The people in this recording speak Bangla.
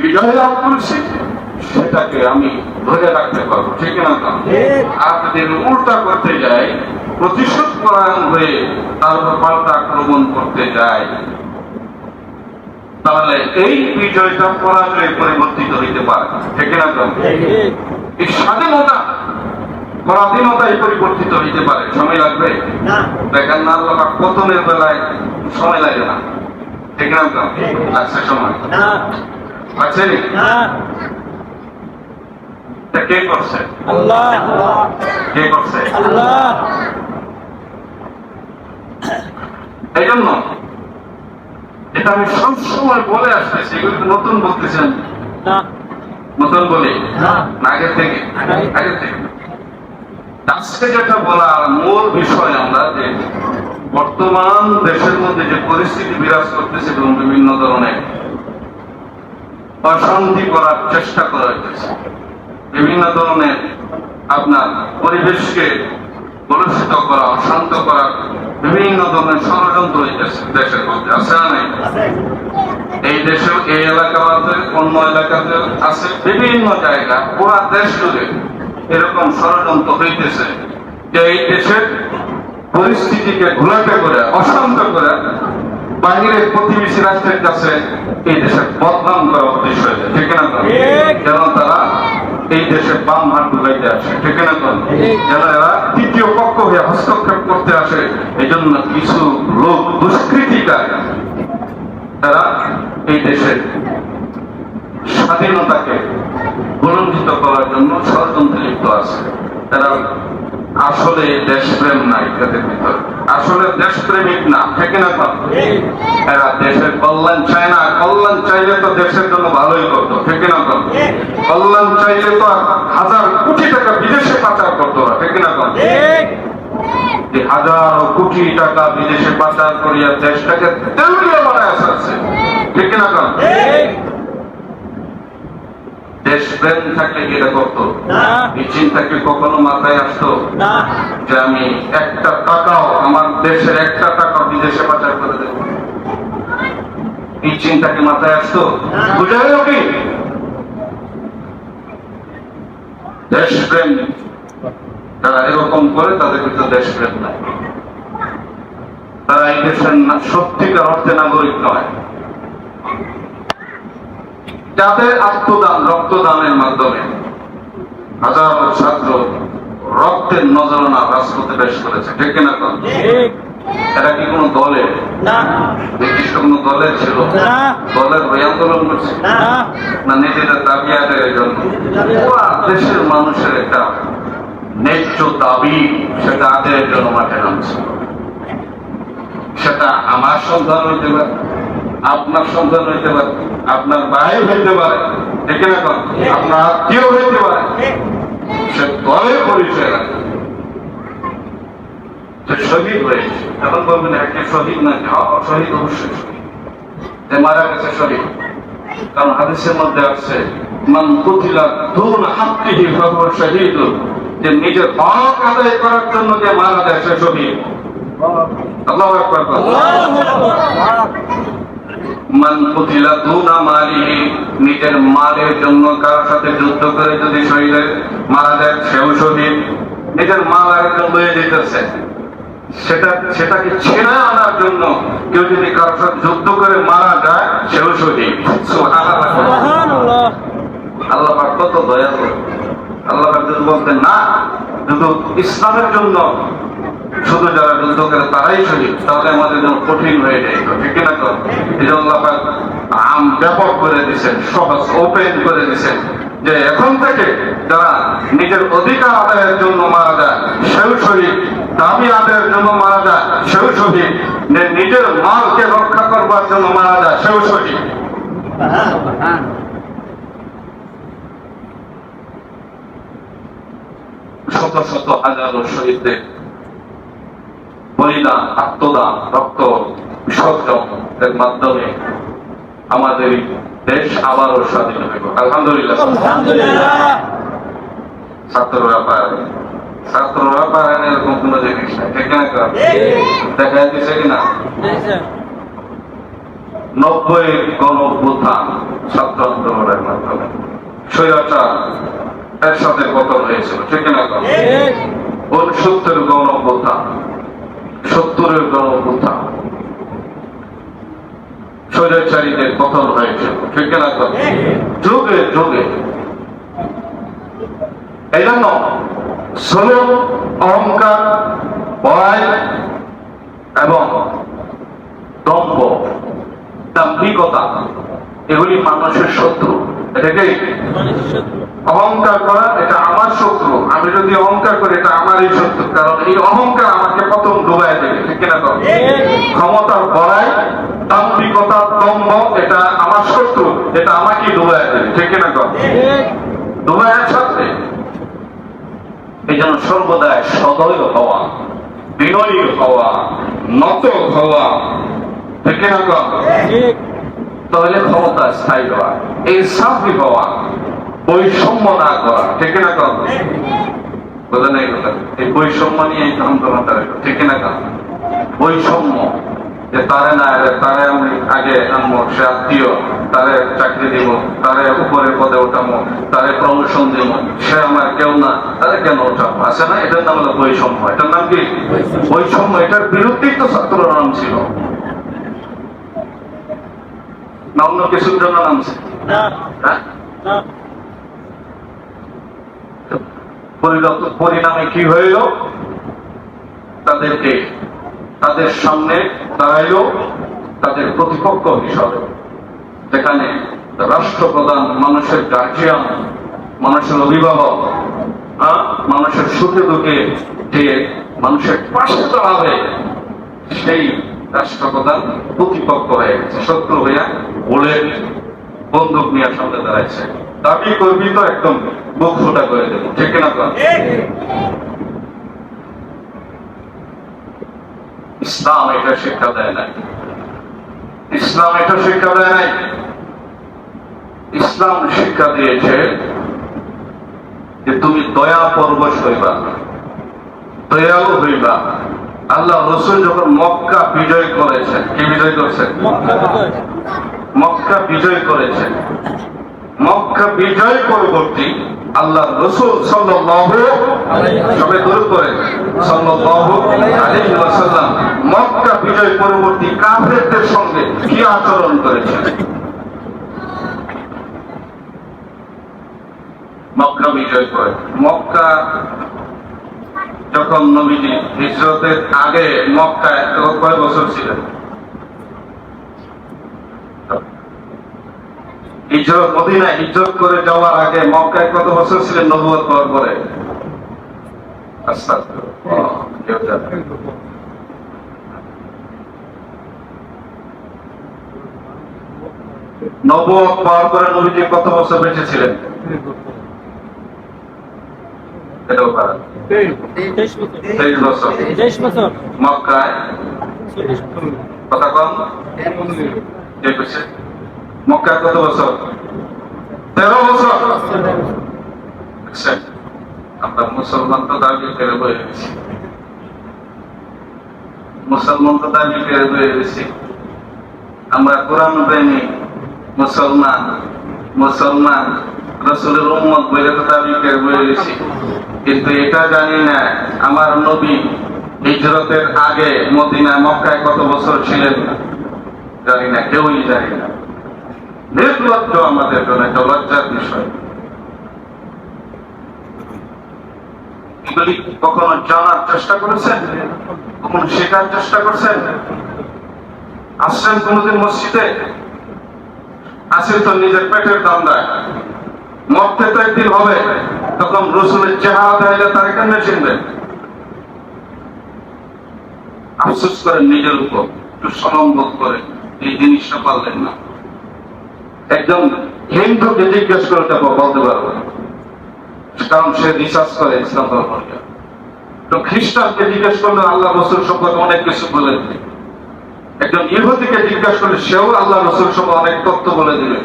বিজয় লাভ করেছি সেটাকে আমি ধরে রাখতে পারবো, ঠিক না? আর যদি উল্টা করতে যাই, প্রতিশোধ পরায়ণ হয়ে তার উপর পাল্টা আক্রমণ করতে যাই, তাহলে এই বিজয়টা পরাজয়ে পরিবর্তিত হইতে পারে, ঠিক না? এই স্বাধীনতা পরাধীনতায় পরিবর্তিত হইতে পারে, সময় লাগবে। দেখেন না, আল্লাহ পতনের বেলায় সময় লাগে না, ঠিক না? লাগছে সময়, লাগছে কে করছে? আল্লাহ। কে করছে? আল্লাহ। এই জন্য এটা আমি সবসময় বলে আসতেছি, এগুলো নতুন বলতেছেন, নতুন বলি আগের থেকে আজকে যেটা বলার মূল বিষয়, আমরা যে বর্তমান দেশের মধ্যে যে পরিস্থিতি বিরাজ করতেছে এবং বিভিন্ন ধরনের অশান্তি করার চেষ্টা করা হয়েছে, বিভিন্ন ধরনের আপনার পরিবেশকে কলুষিত করা, অশান্ত করা, বিভিন্ন ধরনের ষড়যন্ত্র হইতেছে দেশের মধ্যে, আছে না নাই? এই দেশেও এই এলাকাতে, অন্য এলাকাতে আছে, বিভিন্ন জায়গা, পুরা দেশ জুড়ে এরকম ষড়যন্ত্র হইতেছে যে এই দেশের পরিস্থিতিকে ঘোলাটে করে, অশান্ত করে বাহিরের প্রতিবেশী রাষ্ট্রের কাছে এই দেশের বদনাম করা উদ্দেশ্য হয়েছে, ঠিক না? যেন তারা এই দেশে বাম হাত ঢুকাইতে আসে, ঠিক না? যেন এরা তৃতীয় পক্ষ হয়ে হস্তক্ষেপ করতে আসে। এই জন্য কিছু লোক দুষ্কৃতিকার তারা এই দেশের স্বাধীনতাকে বলঞ্চিত করার জন্য ষড়যন্ত্রে লিপ্ত আছে। তারা আসলে দেশপ্রেম নাই তাদের ভিতরে, আসলে দেশপ্রেমিক না, ঠিক না? এরা দেশের কল্যাণ চায় না। কল্যাণ চাইলে তো দেশের জন্য ভালোই করতো, ঠিক না? কল্যাণ চাইলে তো হাজার কোটি টাকা বিদেশে পাচার করতো না, ঠিক না? হাজার কোটি টাকা বিদেশে পাচার করিয়া দেশটাকে দেউলিয়া বানায় আসছে, ঠিক না? দেশপ্রেম থাকলে কি এটা করতো? এই চিন্তা কি কখনো মাথায় আসতো যে আমি একটা টাকাও, আমার দেশের একটা টাকাও বিদেশে পাচার করে দেব? এই চিন্তা কি মাথায় আসতো? বুঝা গেল কি? দেশপ্রেম তারা এরকম করে, তাদের ভিতরে দেশপ্রেম নাই, তারা এই দেশের সত্যিকার অর্থে নাগরিক নয়। যাদের আত্মদান, রক্তদানের মাধ্যমে হাজার ছাত্র রক্তের নজরানা রাজপথে পেশ করেছে, ঠিক না? এরা কি কোনো দলের, নির্দিষ্ট কোনো দলের ছিল? দলের হয়ে আন্দোলন করছে না নিজেদের দাবি আদায়ের জন্য? দেশের মানুষের একটা ন্যায্য দাবি, সেটা আদায়ের জন্য মাঠে নামছে। সেটা আমার সন্তান হইতে পারে, আপনার সন্তান হইতে পারে, আপনার ভাই হইতে পারে, ঠিক না? আপনার আত্মীয় হইতে পারে। সে দলের পরিচয় রাখে, শহীদ হয়েছে। এখন বলবেন একটা শহীদ না, শহীদ অবশ্যই শহীদ, যে মারা গেছে শহীদ। কারণ হাদিসের মধ্যে আছে মান কুতিলা দুন হাক্কিহি ফাহুয়া শহীদ, যে নিজের হক আদায় করার জন্য যে মারা যায় সে শহীদ। আল্লাহু আকবার। মান কুতিলা দুনা মালিহি, নিজের মালের জন্য কারোর সাথে যুদ্ধ করে যদি শহীদ মারা যায় সেও শহীদ। নিজের মাল আরেকজন লয়ে যেতেছে, সেটাকে ছেড়ে আনার জন্য কেউ যদি কারোর সাথে যুদ্ধ করে মারা যায় সেও শহীদ। সুবহানাল্লাহ। আল্লাহ পাক কত দয়ালু। আল্লাহ পাক যদি বলতেন না, শুধু ইসলামের জন্য শুধু যারা যুদ্ধ করে তারাই শহীদ, তাহলে আমাদের জন্য কঠিন হয়ে যেত, ঠিক না? তো এই জন্য আল্লাহ পাক আম ব্যাপক করে দিচ্ছেন, সহজ ওপেন করে দিচ্ছেন যে এখন থেকে যারা নিজের অধিকার আদায়ের জন্য মারা যায় সেও শহীদ, দাবি আদায়ের জন্য মারা যায় সেও শহীদ, নিজের মালকে রক্ষা করবার জন্য মারা যায় সেও শহীদ। শত শত হাজারো শহীদদের বলিদান, আত্মদান, রক্ত বিসর্জনের মাধ্যমে আমাদের দেশ আবারও স্বাধীন হইব, আলহামদুলিল্লাহ। ছাত্ররা পারে না এরকম কোন জিনিস নাই, ঠিক না? দেখা যাচ্ছে কিনা 90 গণ অভ্যুত্থান, ছাত্র আন্দোলনের স্বৈরাচার এর সাথে পতন হয়েছিল, ঠিক না? 69 গণঅভ্যুত্থান, 70 গণঅভ্যুত্থান, স্বৈরাচারীদের পতন হয়েছিল, ঠিক না? যুগে যুগে। এই জন্য শ্রম, অহংকার, ভয় এবং দম্ভ, দাম্ভিকতা এগুলি মানুষের শত্রু। এটাকেই অহংকার করা, এটা আমার শত্রু। আমি যদি অহংকার করি, এটা আমারই শত্রু, কারণ এই অহংকার আমাকে প্রথম ডুবাই দেবে, ঠিক কিনা? ক্ষমতার বড়াই, দাম্ভিকতা, দম্ভ এটা আমার শত্রু, এটা আমাকে ডুবাই দেবে, ঠিক কিনা? ডুবাইয়ের সাথে এই জন্য সর্বদাই সদয় হওয়া, বিনয়ী হওয়া, নত হওয়া, ঠিক কিনা? তাহলে ক্ষমতা স্থায়ী হওয়া, এই সাফি হওয়া, বৈষম্য না করা, ঠিক না? বোঝা নাই কথা? এই বৈষম্য নিয়ে আন্দোলনটা, ঠিক না? বৈষম্য, যে তারে না এলে তারে আমি আগে আনবো, সে আত্মীয়, তারে চাকরি দিব, তারে উপরের পদে ওঠামো, তারে প্রমোশন দিব, সে আমার কেউ না, তারে কেন ওঠাবো? আছে না? এটার নাম হলো বৈষম্য। এটার নাম কি? বৈষম্য। এটার বিরুদ্ধেই তো ছাত্র নাম ছিল, না অন্য কিছুর জন্য নামছে? পরিণামে কি হইল? তাদেরকে তাদের সামনে দাঁড়াইল তাদের প্রতিপক্ষ হিসাবে, যেখানে রাষ্ট্রপ্রধান মানুষের গার্জিয়ান, মানুষের অভিভাবক, মানুষের সুখে দুঃখে যে মানুষের পাশে দাঁড়াবে, সেই রাষ্ট্রপ্রধান প্রতিপক্ষ হয়ে গেছে, শত্রু হইয়া বলে বন্দুক নিয়ে সামনে দাঁড়াইছে। দাবি করবি তো একদম বুক ফোটা করে দেবো, ঠিক না? ইসলাম এটা শিক্ষা দেয় নাই। ইসলাম এটা শিক্ষা দেয় নাই। ইসলাম শিক্ষা দিয়েছে যে তুমি দয়া পরবশ হইবা, দয়ালু হইবা। আল্লাহ রসুল যখন মক্কা বিজয় করেছেন, কি বিজয় করেছেন? মক্কা বিজয় করেছেন। মক্কা বিজয় পরবর্তী আল্লাহ রসুল সাল্লাল্লাহু আলাইহি ওয়াসাল্লাম মক্কা বিজয় পরবর্তী কাফেরদের সঙ্গে কি আচরণ করেছেন? মক্কা বিজয় করে, মক্কা যখন নবীজি হিজরতের আগে মক্কায় কয় বছর ছিলেন? হিজরত, মদিনায় হিজরত করে যাওয়ার আগে মক্কায় কত বছর ছিলেন নবুয়ত পাওয়ার পরে? নবুয়ত পাওয়ার পরে নবীজি কত বছর বেঁচে ছিলেন? এটাও পারেন 23 বছর। মক্কায় কথা কম, মক্কায় কত বছর? 13 বছর। আমরা মুসলমান তো দাবি করে বয়ে গেছি, মুসলমান তো দাবি করে বয়ে গেছি। আমরা কোরআন প্রেমী মুসলমান, মুসলমান রাসূলের উম্মত বলে তো দাবি করে বয়ে গেছি, কিন্তু এটা জানি না আমার নবী হিজরতের আগে মদিনায় মক্কায় কত বছর ছিলেন, জানি না, কেউই জানি না। নির্লজ্জ আমাদের জন্য একটা লজ্জার বিষয়। এগুলি কখনো জানার চেষ্টা করেছেন? কখনো শেখার চেষ্টা করছেন? আসছেন কোনদিন মসজিদে? আসেন তো নিজের পেটের দান্দায়, মরতে তো একদিন হবে, তখন রসুলের চেহারা দেখলে তার কেমনে চিনবেন? আফসোস করেন নিজের উপর, একটু শরম বোধ করে এই জিনিসটা পারলেন না। একজন হিন্দুকে জিজ্ঞেস করে বলতে পারবে, কারণ সে রিসার্চ করে ইসলাম ধর্ম। তো খ্রিস্টানকে জিজ্ঞেস করলে আল্লাহ রসুল সম্পর্কে অনেক কিছু বলে দিবে। একজন ইহুদিকে জিজ্ঞেস করলে সেও আল্লাহ রসুল সম্পর্কে অনেক তথ্য বলে দিবে।